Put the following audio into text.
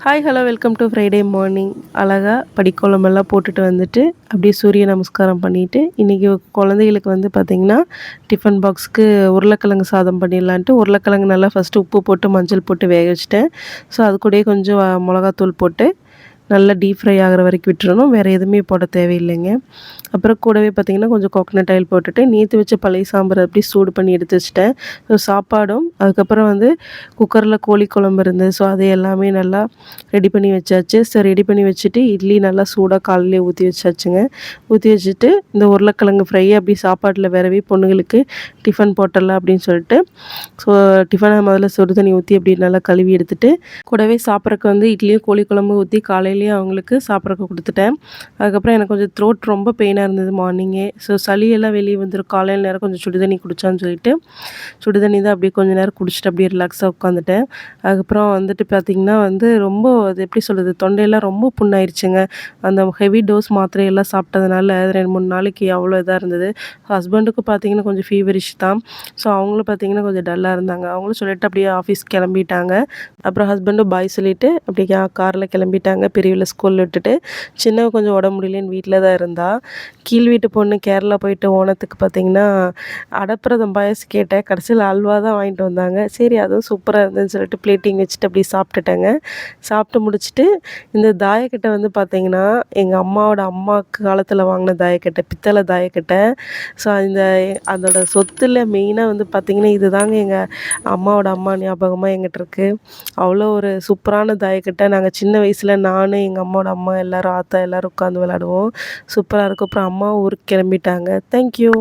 Hi hello welcome to Friday morning. அழகாக படிக்கோலமெல்லாம் போட்டுட்டு வந்துட்டு அப்படியே சூரிய நமஸ்காரம் பண்ணிவிட்டு இன்றைக்கி குழந்தைகளுக்கு வந்து பார்த்திங்கன்னா டிஃபன் பாக்ஸுக்கு உருளைக்கிழங்கு சாதம் பண்ணிடலான்ட்டு உருளைக்கிழங்கு நல்லா ஃபஸ்ட்டு உப்பு போட்டு மஞ்சள் போட்டு வேக வச்சுட்டேன். ஸோ அது கூடயே கொஞ்சம் மிளகாத்தூள் போட்டு நல்லா டீப் ஃப்ரை ஆகிற வரைக்கும் விட்டுறணும். வேறு எதுவுமே போட தேவையில்லைங்க. அப்புறம் கூடவே பார்த்திங்கன்னா கொஞ்சம் கோகனட் ஆயில் போட்டுட்டு நேற்று வச்ச பழைய சாம்பார் அப்படியே சூடு பண்ணி எடுத்து வச்சுட்டேன். ஸோ சாப்பாடும் அதுக்கப்புறம் வந்து குக்கரில் கோழி குழம்பு இருந்தது. ஸோ அதை எல்லாமே நல்லா ரெடி பண்ணி வச்சாச்சு. ஸோ ரெடி பண்ணி வச்சுட்டு இட்லி நல்லா சூடாக காலையிலே ஊற்றி வச்சாச்சுங்க. ஊற்றி வச்சுட்டு இந்த உருளைக்கிழங்கு ஃப்ரை அப்படி சாப்பாட்டில் விரவி பொண்ணுங்களுக்கு டிஃபன் போட்டுடலாம் அப்படின்னு சொல்லிட்டு ஸோ டிஃபனை முதல்ல சுடு தண்ணி ஊற்றி அப்படி நல்லா கழுவி எடுத்துட்டு கூடவே சாப்பிட்றக்கு வந்து இட்லியும் கோழி குழம்பு ஊற்றி காலையிலேயே அவங்களுக்கு சாப்பிட்றக்கு கொடுத்துட்டேன். அதுக்கப்புறம் எனக்கு கொஞ்சம் த்ரோட் ரொம்ப பெயினாக இருந்தது மார்னிங்கே. ஸோ சளியெல்லாம் வெளியே வந்துடும், காலையில் நேரம் கொஞ்சம் சுடு தண்ணி குடித்தான்னு சொல்லிட்டு சுடு தண்ணி தான் அப்படியே கொஞ்சம் நேரம் குடிச்சிட்டு அப்படியே ரிலாக்ஸாக உட்காந்துட்டேன். அதுக்கப்புறம் வந்துட்டு பார்த்திங்கன்னா வந்து ரொம்ப அது எப்படி சொல்கிறது, தொண்டையெல்லாம் ரொம்ப புண்ணாயிருச்சுங்க. அந்த ஹெவி டோஸ் மாத்திரையெல்லாம் சாப்பிட்டதுனால 2-3 நாளைக்கு அவ்வளோ இதாக இருந்தது. ஹஸ்பண்டுக்கும் பார்த்திங்கன்னா கொஞ்சம் ஃபீவரிஷ் தான். ஸோ அவங்களும் பார்த்திங்கன்னா கொஞ்சம் டல்லாக இருந்தாங்க. அவங்களும் சொல்லிட்டு அப்படியே ஆஃபீஸ் கிளம்பிட்டாங்க. அப்புறம் ஹஸ்பண்டும் பாய் சொல்லிவிட்டு அப்படியே காரில் கிளம்பிட்டாங்க. பெரியவளை ஸ்கூலில் விட்டுட்டு சின்னவ கொஞ்சம் உடம்பு முடியலன்னு வீட்டில் தான் இருந்தா. கீழ் வீட்டு பொண்ணு கேரளா போயிட்டு ஓணத்துக்கு பார்த்திங்கன்னா அடப்பிரதம் பாயசம் கேட்டேன். கடைசியில் அல்வா தான் வாங்கிட்டு வந்தாங்க. சரி அதுவும் சூப்பராக இருந்ததுன்னு சொல்லிட்டு பிளேட்டிங் வச்சுட்டு அப்படியே சாப்பிட்டுட்டேங்க. சாப்பிட்டு முடிச்சுட்டு இந்த தாயக்கட்டை வந்து பார்த்திங்கன்னா எங்கள் அம்மாவோட அம்மாவுக்கு காலத்தில் வாங்கின தாயக்கட்டை, பித்தளை தாயக்கட்டை. ஸோ அதோட சொத்தில் மெயினாக வந்து பார்த்திங்கன்னா இது தாங்க எங்கள் அம்மாவோட அம்மா ஞாபகமாக எங்கிட்ட இருக்குது. அவ்வளோ ஒரு சூப்பரான தாயக்கட்டை. நாங்கள் சின்ன வயசில் நான், எங்கள் அம்மாவோட அம்மா எல்லோரும், ஆத்தா எல்லோரும் உட்காந்து விளாடுவோம். சூப்பராக இருக்கும். அப்புறம் அம்மாவும் ஊருக்கு கிளம்பிட்டாங்க. தேங்க்யூ.